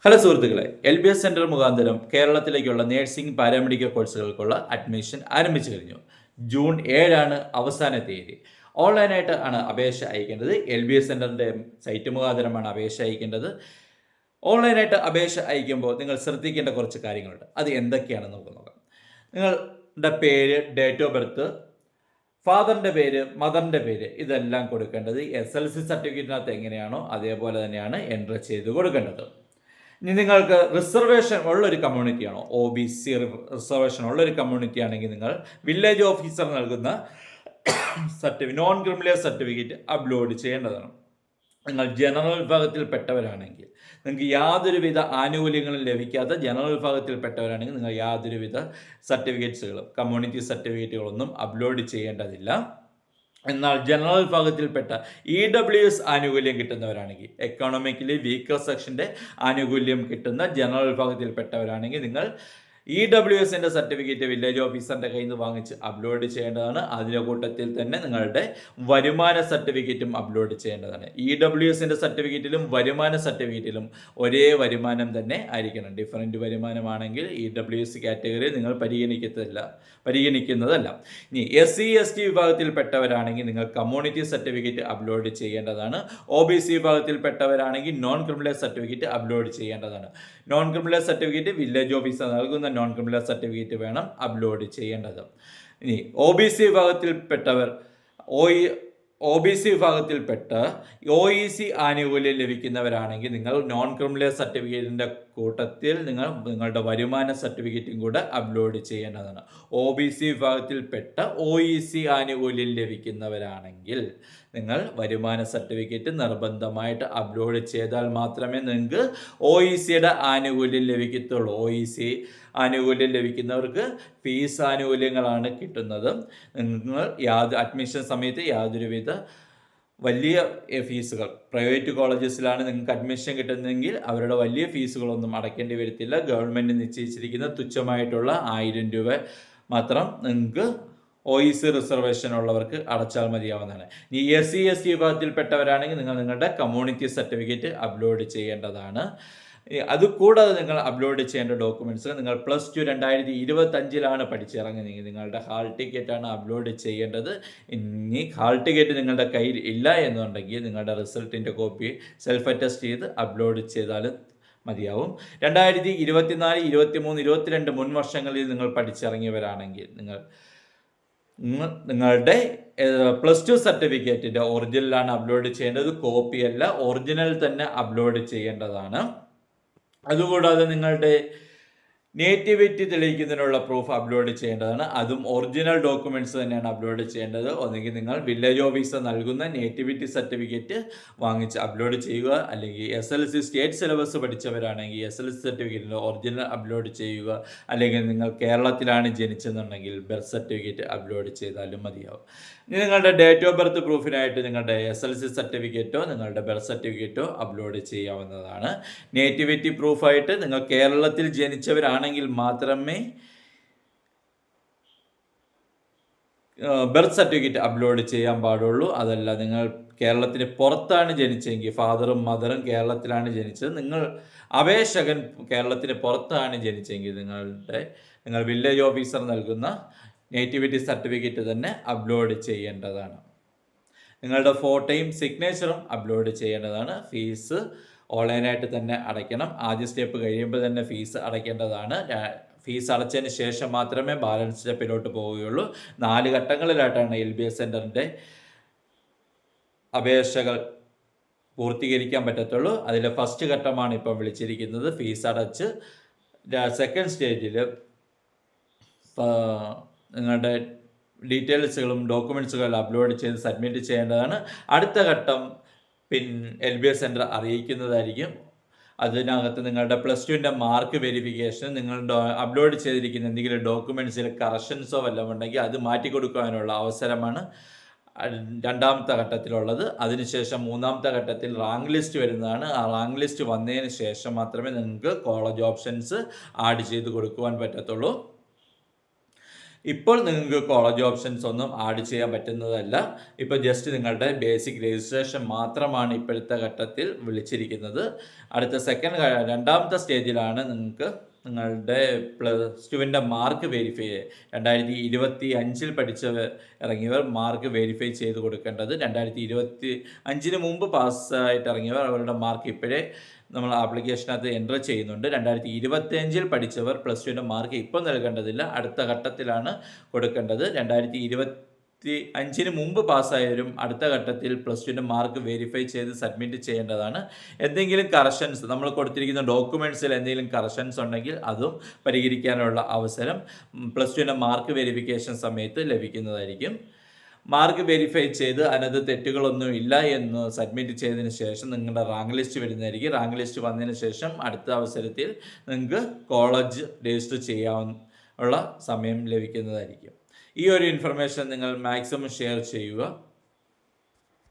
Hello സുഹൃത്തുക്കളെ, LBS centre മുഖാന്തരം കേരളത്തിലേക്കുള്ള nursing paramedical കോഴ്സുകൾക്കുള്ള admission ആരംഭിച്ചു കഴിഞ്ഞു. ജൂൺ 7 അവസാന തീയതി. ഓൺലൈനായിട്ട് ആണ് അപേക്ഷ അയക്കേണ്ടത്. LBS സെൻറ്ററിൻ്റെ സൈറ്റ് മുഖാന്തരമാണ് അപേക്ഷ അയക്കേണ്ടത്. ഓൺലൈനായിട്ട് അപേക്ഷ അയക്കുമ്പോൾ നിങ്ങൾ ശ്രദ്ധിക്കേണ്ട കുറച്ച് കാര്യങ്ങളുണ്ട്. അത് എന്തൊക്കെയാണെന്ന് നമുക്ക് നോക്കാം. നിങ്ങളുടെ പേര്, ഡേറ്റ് ഓഫ് ബർത്ത്, ഫാദറിൻ്റെ പേര്, മദറിൻ്റെ പേര് ഇതെല്ലാം കൊടുക്കേണ്ടത് SLC സർട്ടിഫിക്കറ്റിനകത്ത് എങ്ങനെയാണോ അതേപോലെ തന്നെയാണ് എൻട്രി ചെയ്ത് കൊടുക്കേണ്ടത്. ഇനി നിങ്ങൾക്ക് റിസർവേഷൻ ഉള്ളൊരു കമ്മ്യൂണിറ്റിയാണോ, OBC റിസർവേഷൻ ഉള്ളൊരു കമ്മ്യൂണിറ്റി ആണെങ്കിൽ നിങ്ങൾ വില്ലേജ് ഓഫീസർ നൽകുന്ന നോൺ ക്രിമിനൽ സർട്ടിഫിക്കറ്റ് അപ്ലോഡ് ചെയ്യേണ്ടതാണ്. നിങ്ങൾ ജനറൽ വിഭാഗത്തിൽപ്പെട്ടവരാണെങ്കിൽ നിങ്ങൾക്ക് യാതൊരുവിധ ആനുകൂല്യങ്ങളും ലഭിക്കാത്ത ജനറൽ വിഭാഗത്തിൽപ്പെട്ടവരാണെങ്കിൽ നിങ്ങൾ യാതൊരുവിധ സർട്ടിഫിക്കറ്റ്സുകളും കമ്മ്യൂണിറ്റി സർട്ടിഫിക്കറ്റുകളൊന്നും അപ്ലോഡ് ചെയ്യേണ്ടതില്ല. എന്നാൽ ജനറൽ വിഭാഗത്തിൽപ്പെട്ട EWS ആനുകൂല്യം കിട്ടുന്നവരാണെങ്കിൽ, എക്കോണമിക്കലി വീക്കർ സെക്ഷൻ്റെ ആനുകൂല്യം കിട്ടുന്ന ജനറൽ വിഭാഗത്തിൽപ്പെട്ടവരാണെങ്കിൽ നിങ്ങൾ EWSൻ്റെ സർട്ടിഫിക്കറ്റ് വില്ലേജ് ഓഫീസറിൻ്റെ കയ്യിൽ നിന്ന് വാങ്ങിച്ച് അപ്ലോഡ് ചെയ്യേണ്ടതാണ്. അതിൻ്റെ കൂട്ടത്തിൽ തന്നെ നിങ്ങളുടെ വരുമാന സർട്ടിഫിക്കറ്റും അപ്ലോഡ് ചെയ്യേണ്ടതാണ്. EWSൻ്റെ സർട്ടിഫിക്കറ്റിലും വരുമാന സർട്ടിഫിക്കറ്റിലും ഒരേ വരുമാനം തന്നെ ആയിരിക്കണം. ഡിഫറൻറ്റ് വരുമാനമാണെങ്കിൽ EWS കാറ്റഗറി നിങ്ങൾ പരിഗണിക്കുന്നതല്ല. ഇനി SC ST വിഭാഗത്തിൽപ്പെട്ടവരാണെങ്കിൽ നിങ്ങൾ കമ്മ്യൂണിറ്റി സർട്ടിഫിക്കറ്റ് അപ്ലോഡ് ചെയ്യേണ്ടതാണ്. OBC വിഭാഗത്തിൽപ്പെട്ടവരാണെങ്കിൽ നോൺ ക്രിമിനൽ സർട്ടിഫിക്കറ്റ് അപ്ലോഡ് ചെയ്യേണ്ടതാണ്. Non criminal certificate village officer നൽകുന്ന നോൺ ക്രിമിനൽ സർട്ടിഫിക്കറ്റ് വേണം അപ്ലോഡ് ചെയ്യേണ്ടത്. ഇനി OBC വിഭാഗത്തിൽപ്പെട്ടവർ OBC വിഭാഗത്തിൽപ്പെട്ട OEC ആനുകൂല്യം ലഭിക്കുന്നവരാണെങ്കിൽ നിങ്ങൾ നോൺ ക്രിമിനൽ സർട്ടിഫിക്കറ്റിൻ്റെ കൂട്ടത്തിൽ നിങ്ങളുടെ വരുമാന സർട്ടിഫിക്കറ്റും കൂടെ അപ്ലോഡ് ചെയ്യേണ്ടതാണ്. OBC വിഭാഗത്തിൽപ്പെട്ട OEC ആനുകൂല്യം ലഭിക്കുന്നവരാണെങ്കിൽ നിങ്ങൾ വരുമാന സർട്ടിഫിക്കറ്റ് നിർബന്ധമായിട്ട് അപ്ലോഡ് ചെയ്താൽ മാത്രമേ നിങ്ങൾക്ക് OECയുടെ ആനുകൂല്യം ലഭിക്കത്തുള്ളൂ. OEC ആനുകൂല്യം ലഭിക്കുന്നവർക്ക് ഫീസ് ആനുകൂല്യങ്ങളാണ് കിട്ടുന്നത്. നിങ്ങൾ അഡ്മിഷൻ സമയത്ത് യാതൊരുവിധ വലിയ ഫീസുകൾ, പ്രൈവറ്റ് കോളേജസിലാണ് നിങ്ങൾക്ക് അഡ്മിഷൻ കിട്ടുന്നതെങ്കിൽ അവരുടെ വലിയ ഫീസുകളൊന്നും അടയ്ക്കേണ്ടി വരത്തില്ല. ഗവൺമെൻറ് നിശ്ചയിച്ചിരിക്കുന്ന തുച്ഛമായിട്ടുള്ള 1000 രൂപ മാത്രം നിങ്ങൾക്ക് OEC റിസർവേഷൻ ഉള്ളവർക്ക് അടച്ചാൽ മതിയാവുന്നതാണ്. ഈ SC ST വിഭാഗത്തിൽപ്പെട്ടവരാണെങ്കിൽ നിങ്ങൾ നിങ്ങളുടെ കമ്മ്യൂണിറ്റി സർട്ടിഫിക്കറ്റ് അപ്ലോഡ് ചെയ്യേണ്ടതാണ്. അതുകൂടാതെ നിങ്ങൾ അപ്ലോഡ് ചെയ്യേണ്ട ഡോക്യുമെൻറ്റ്സ്, നിങ്ങൾ +2 2025 പഠിച്ചിറങ്ങുന്നതെങ്കിൽ നിങ്ങളുടെ ഹാൾ ടിക്കറ്റാണ് അപ്ലോഡ് ചെയ്യേണ്ടത്. ഇനി ഹാൾ ടിക്കറ്റ് നിങ്ങളുടെ കയ്യിൽ ഇല്ല എന്നുണ്ടെങ്കിൽ നിങ്ങളുടെ റിസൾട്ടിൻ്റെ കോപ്പി സെൽഫ് അറ്റസ്റ്റ് ചെയ്ത് അപ്ലോഡ് ചെയ്താൽ മതിയാവും. 2024, 23, 22 മുൻ വർഷങ്ങളിൽ നിങ്ങൾ പഠിച്ചിറങ്ങിയവരാണെങ്കിൽ നിങ്ങളുടെ +2 സർട്ടിഫിക്കറ്റിൻ്റെ ഒറിജിനലാണ് അപ്ലോഡ് ചെയ്യേണ്ടത്. കോപ്പിയല്ല, ഒറിജിനൽ തന്നെ അപ്ലോഡ് ചെയ്യേണ്ടതാണ്. അതുകൂടാതെ നിങ്ങളുടെ നേറ്റിവിറ്റി തെളിയിക്കുന്നതിനുള്ള പ്രൂഫ് അപ്ലോഡ് ചെയ്യേണ്ടതാണ്. അതും ഒറിജിനൽ ഡോക്യുമെൻറ്റ്സ് തന്നെയാണ് അപ്ലോഡ് ചെയ്യേണ്ടത്. ഒന്നെങ്കിൽ നിങ്ങൾ വില്ലേജ് ഓഫീസർ നൽകുന്ന നേറ്റിവിറ്റി സർട്ടിഫിക്കറ്റ് വാങ്ങിച്ച് അപ്ലോഡ് ചെയ്യുക, അല്ലെങ്കിൽ SLC സ്റ്റേറ്റ് സിലബസ് പഠിച്ചവരാണെങ്കിൽ SLC സർട്ടിഫിക്കറ്റിൻ്റെ ഒറിജിനൽ അപ്ലോഡ് ചെയ്യുക, അല്ലെങ്കിൽ നിങ്ങൾ കേരളത്തിലാണ് ജനിച്ചെന്നുണ്ടെങ്കിൽ ബർത്ത് സർട്ടിഫിക്കറ്റ് അപ്ലോഡ് ചെയ്താലും മതിയാവും. ഇനി നിങ്ങളുടെ ഡേറ്റ് ഓഫ് ബർത്ത് പ്രൂഫിനായിട്ട് നിങ്ങളുടെ SLC സർട്ടിഫിക്കറ്റോ നിങ്ങളുടെ ബർത്ത് സർട്ടിഫിക്കറ്റോ അപ്ലോഡ് ചെയ്യാവുന്നതാണ്. നേറ്റിവിറ്റി പ്രൂഫായിട്ട് നിങ്ങൾ കേരളത്തിൽ ജനിച്ചവരാണെങ്കിൽ മാത്രമേ ബർത്ത് സർട്ടിഫിക്കറ്റ് അപ്ലോഡ് ചെയ്യാൻ പാടുള്ളൂ. അതല്ല നിങ്ങൾ കേരളത്തിന് പുറത്താണ് ജനിച്ചെങ്കിൽ, ഫാദറും മദറും കേരളത്തിലാണ് ജനിച്ചത്, നിങ്ങൾ അപേക്ഷകൻ കേരളത്തിന് പുറത്താണ് ജനിച്ചെങ്കിൽ നിങ്ങൾ വില്ലേജ് ഓഫീസർ നൽകുന്ന നേറ്റിവിറ്റി സർട്ടിഫിക്കറ്റ് തന്നെ അപ്ലോഡ് ചെയ്യേണ്ടതാണ്. നിങ്ങളുടെ ഫോട്ടോയും സിഗ്നേച്ചറും അപ്ലോഡ് ചെയ്യേണ്ടതാണ്. ഫീസ് ഓൺലൈനായിട്ട് തന്നെ അടയ്ക്കണം. ആദ്യ സ്റ്റെപ്പ് കഴിയുമ്പോൾ തന്നെ ഫീസ് അടയ്ക്കേണ്ടതാണ്. ഫീസ് അടച്ചതിന് ശേഷം മാത്രമേ ബാലൻസ് സ്റ്റെപ്പിലോട്ട് പോവുകയുള്ളൂ. 4 ഘട്ടങ്ങളിലായിട്ടാണ് LBS സെൻറ്ററിൻ്റെ അപേക്ഷകൾ പൂർത്തീകരിക്കാൻ പറ്റത്തുള്ളൂ. അതിലെ ഫസ്റ്റ് ഘട്ടമാണ് ഇപ്പം വിളിച്ചിരിക്കുന്നത്. ഫീസ് അടച്ച് സെക്കൻഡ് സ്റ്റേജിൽ നിങ്ങളുടെ ഡീറ്റെയിൽസുകളും ഡോക്യുമെൻറ്റ്സുകളും അപ്ലോഡ് ചെയ്ത് സബ്മിറ്റ് ചെയ്യേണ്ടതാണ്. അടുത്ത ഘട്ടം LBS സെൻറ്റർ അറിയിക്കുന്നതായിരിക്കും. അതിനകത്ത് നിങ്ങളുടെ +2ൻ്റെ മാർക്ക് വെരിഫിക്കേഷൻ, നിങ്ങളുടെ അപ്ലോഡ് ചെയ്തിരിക്കുന്ന എന്തെങ്കിലും ഡോക്യുമെൻറ്റ്സിൽ കറക്ഷൻസോ വല്ലതും ഉണ്ടെങ്കിൽ അത് മാറ്റിക്കൊടുക്കാനുള്ള അവസരമാണ് രണ്ടാമത്തെ ഘട്ടത്തിലുള്ളത്. അതിനുശേഷം മൂന്നാമത്തെ ഘട്ടത്തിൽ റാങ്ക് ലിസ്റ്റ് വരുന്നതാണ്. ആ റാങ്ക് ലിസ്റ്റ് വന്നതിന് ശേഷം മാത്രമേ നിങ്ങൾക്ക് കോളേജ് ഓപ്ഷൻസ് ആഡ് ചെയ്ത് കൊടുക്കുവാൻ പറ്റത്തുള്ളൂ. ഇപ്പോൾ നിങ്ങൾക്ക് കോളേജ് ഓപ്ഷൻസ് ഒന്നും ആഡ് ചെയ്യാൻ പറ്റുന്നതല്ല. ഇപ്പോൾ ജസ്റ്റ് നിങ്ങളുടെ ബേസിക് രജിസ്ട്രേഷൻ മാത്രമാണ് ഇപ്പോഴത്തെ ഘട്ടത്തിൽ വിളിച്ചിരിക്കുന്നത്. അടുത്ത രണ്ടാമത്തെ സ്റ്റേജിലാണ് നിങ്ങൾക്ക് നിങ്ങളുടെ പ്ലസ് ടുവിൻ്റെ മാർക്ക് വെരിഫൈ 2025 പഠിച്ചവർ ഇറങ്ങിയവർ മാർക്ക് വെരിഫൈ ചെയ്ത് കൊടുക്കേണ്ടത്. 2025 മുമ്പ് പാസ്സായിട്ട് ഇറങ്ങിയവർ അവരുടെ മാർക്ക് ഇപ്പോഴേ നമ്മൾ ആപ്ലിക്കേഷനകത്ത് എൻ്റർ ചെയ്യുന്നുണ്ട്. 2025 പഠിച്ചവർ പ്ലസ് ടുവിൻ്റെ മാർക്ക് ഇപ്പോൾ നൽകേണ്ടതില്ല, അടുത്ത ഘട്ടത്തിലാണ് കൊടുക്കേണ്ടത്. 2025 മുമ്പ് പാസ്സായവരും അടുത്ത ഘട്ടത്തിൽ പ്ലസ് ടുവിൻ്റെ മാർക്ക് വെരിഫൈ ചെയ്ത് സബ്മിറ്റ് ചെയ്യേണ്ടതാണ്. എന്തെങ്കിലും കറക്ഷൻസ് നമ്മൾ കൊടുത്തിരിക്കുന്ന ഡോക്യുമെൻറ്റ്സിൽ എന്തെങ്കിലും കറക്ഷൻസ് ഉണ്ടെങ്കിൽ അതും പരിഹരിക്കാനുള്ള അവസരം പ്ലസ് ടുവിൻ്റെ മാർക്ക് വെരിഫിക്കേഷൻ സമയത്ത് ലഭിക്കുന്നതായിരിക്കും. മാർക്ക് വെരിഫൈ ചെയ്ത് അതിനകത്ത് തെറ്റുകളൊന്നും ഇല്ല എന്ന് സബ്മിറ്റ് ചെയ്തതിന് ശേഷം നിങ്ങളുടെ റാങ്ക് ലിസ്റ്റ് വരുന്നതായിരിക്കും. റാങ്ക് ലിസ്റ്റ് വന്നതിന് ശേഷം അടുത്ത അവസരത്തിൽ നിങ്ങൾക്ക് കോളേജ് രജിസ്റ്റർ ചെയ്യാനുള്ള സമയം ലഭിക്കുന്നതായിരിക്കും. ഈ ഒരു ഇൻഫർമേഷൻ നിങ്ങൾ മാക്സിമം ഷെയർ ചെയ്യുക.